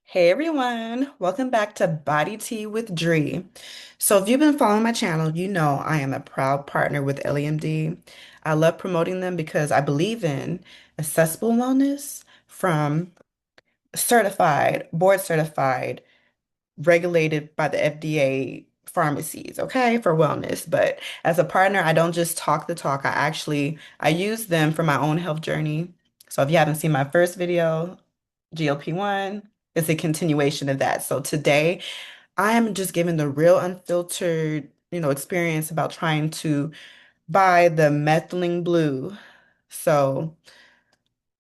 Hey everyone, welcome back to Body Tea with Dree. So if you've been following my channel, you know I am a proud partner with LEMD. I love promoting them because I believe in accessible wellness from certified, board certified, regulated by the FDA pharmacies, okay, for wellness. But as a partner, I don't just talk the talk. I use them for my own health journey. So if you haven't seen my first video, GLP-1 is a continuation of that. So today I am just giving the real unfiltered, experience about trying to buy the methylene blue. So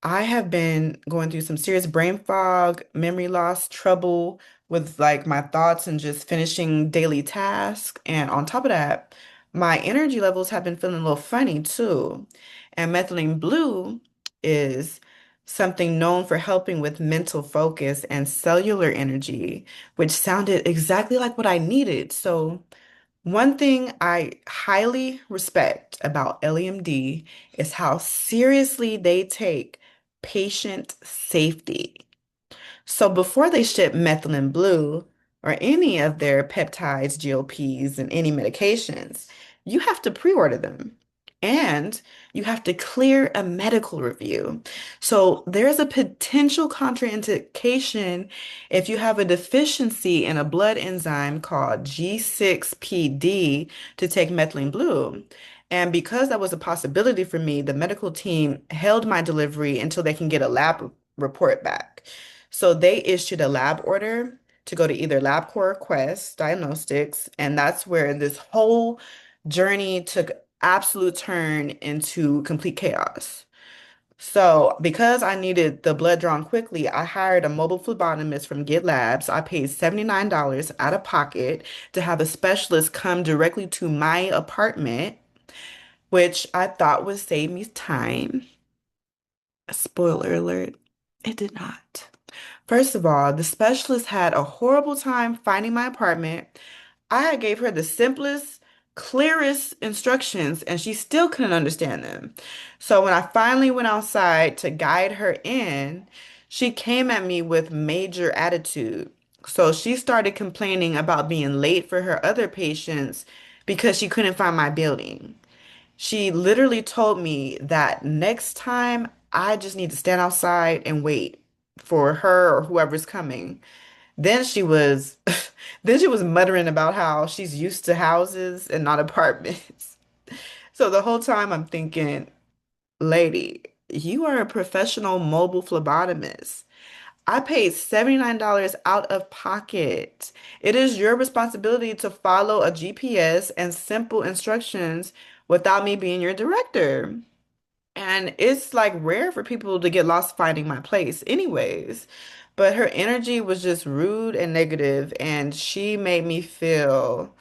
I have been going through some serious brain fog, memory loss, trouble with like my thoughts and just finishing daily tasks. And on top of that, my energy levels have been feeling a little funny too. And methylene blue is something known for helping with mental focus and cellular energy, which sounded exactly like what I needed. So one thing I highly respect about LEMD is how seriously they take patient safety. So before they ship methylene blue or any of their peptides, GLPs, and any medications, you have to pre-order them. And you have to clear a medical review. So there's a potential contraindication if you have a deficiency in a blood enzyme called G6PD to take methylene blue. And because that was a possibility for me, the medical team held my delivery until they can get a lab report back. So they issued a lab order to go to either LabCorp or Quest Diagnostics, and that's where this whole journey took absolute turn into complete chaos. So, because I needed the blood drawn quickly, I hired a mobile phlebotomist from Getlabs. I paid $79 out of pocket to have a specialist come directly to my apartment, which I thought would save me time. Spoiler alert, it did not. First of all, the specialist had a horrible time finding my apartment. I had gave her the simplest, clearest instructions, and she still couldn't understand them. So when I finally went outside to guide her in, she came at me with major attitude. So she started complaining about being late for her other patients because she couldn't find my building. She literally told me that next time I just need to stand outside and wait for her or whoever's coming. Then she was then she was muttering about how she's used to houses and not apartments. So the whole time I'm thinking, lady, you are a professional mobile phlebotomist. I paid $79 out of pocket. It is your responsibility to follow a GPS and simple instructions without me being your director. And it's like rare for people to get lost finding my place, anyways. But her energy was just rude and negative, and she made me feel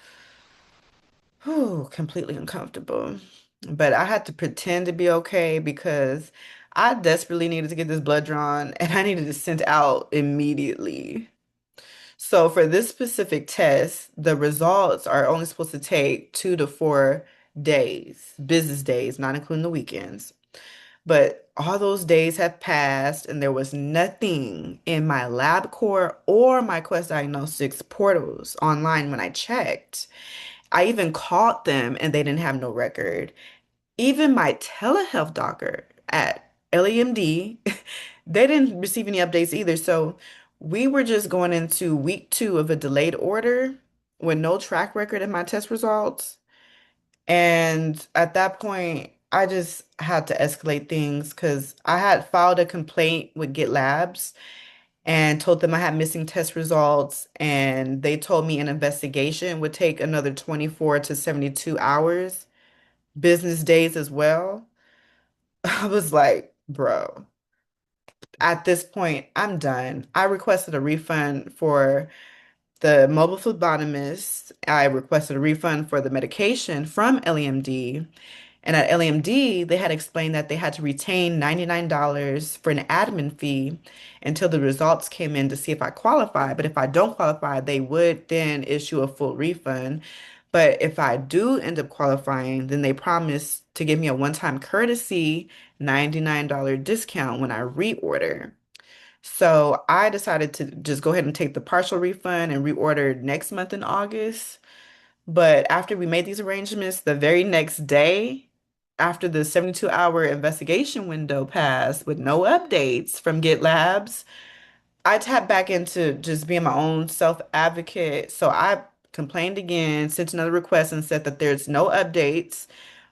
completely uncomfortable. But I had to pretend to be okay because I desperately needed to get this blood drawn and I needed it sent out immediately. So for this specific test, the results are only supposed to take 2 to 4 days, business days, not including the weekends. But all those days have passed, and there was nothing in my LabCorp or my Quest Diagnostics portals online when I checked. I even called them, and they didn't have no record. Even my telehealth doctor at LEMD, they didn't receive any updates either. So we were just going into week 2 of a delayed order with no track record in my test results. And at that point, I just had to escalate things because I had filed a complaint with GitLabs and told them I had missing test results. And they told me an investigation would take another 24 to 72 hours, business days as well. I was like, bro, at this point, I'm done. I requested a refund for the mobile phlebotomist. I requested a refund for the medication from LEMD. And at LAMD, they had explained that they had to retain $99 for an admin fee until the results came in to see if I qualify. But if I don't qualify, they would then issue a full refund. But if I do end up qualifying, then they promise to give me a one-time courtesy $99 discount when I reorder. So I decided to just go ahead and take the partial refund and reorder next month in August. But after we made these arrangements, the very next day, after the 72-hour investigation window passed with no updates from Getlabs, I tapped back into just being my own self advocate. So I complained again, sent another request, and said that there's no updates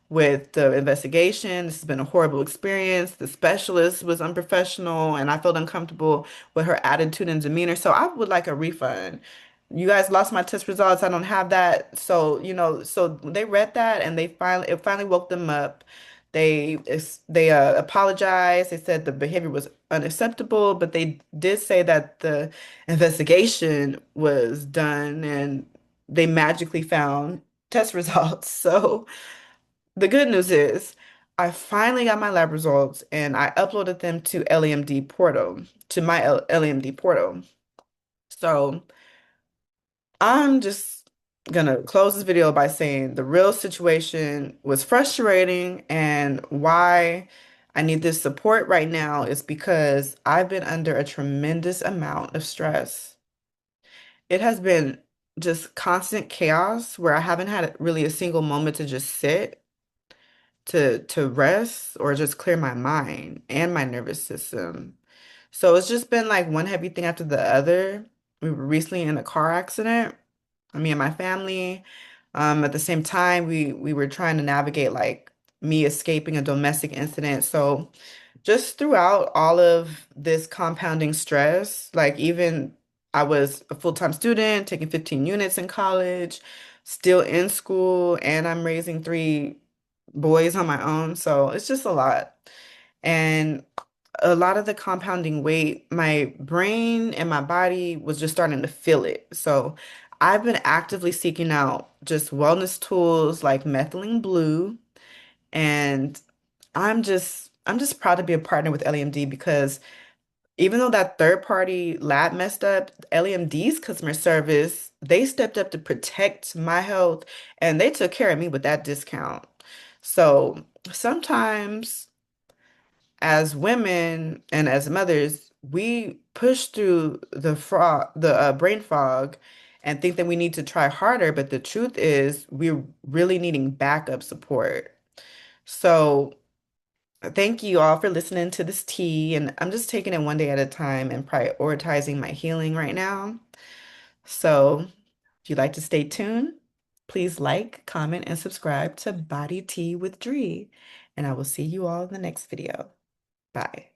with the investigation. This has been a horrible experience. The specialist was unprofessional, and I felt uncomfortable with her attitude and demeanor. So I would like a refund. You guys lost my test results. I don't have that. So, so they read that and it finally woke them up. They apologized. They said the behavior was unacceptable, but they did say that the investigation was done and they magically found test results. So the good news is I finally got my lab results and I uploaded them to LAMD portal, to my LAMD portal. So I'm just gonna close this video by saying the real situation was frustrating and why I need this support right now is because I've been under a tremendous amount of stress. It has been just constant chaos where I haven't had really a single moment to just sit to rest or just clear my mind and my nervous system. So it's just been like one heavy thing after the other. We were recently in a car accident, me and my family. At the same time, we were trying to navigate like me escaping a domestic incident. So just throughout all of this compounding stress, like even I was a full-time student, taking 15 units in college, still in school, and I'm raising three boys on my own. So it's just a lot. And a lot of the compounding weight, my brain and my body was just starting to feel it. So I've been actively seeking out just wellness tools like Methylene Blue, and I'm just proud to be a partner with LAMD because even though that third party lab messed up, LAMD's customer service, they stepped up to protect my health and they took care of me with that discount. So sometimes as women and as mothers, we push through the brain fog and think that we need to try harder, but the truth is we're really needing backup support. So thank you all for listening to this tea, and I'm just taking it one day at a time and prioritizing my healing right now. So, if you'd like to stay tuned, please like, comment, and subscribe to Body Tea with Dree, and I will see you all in the next video. Bye.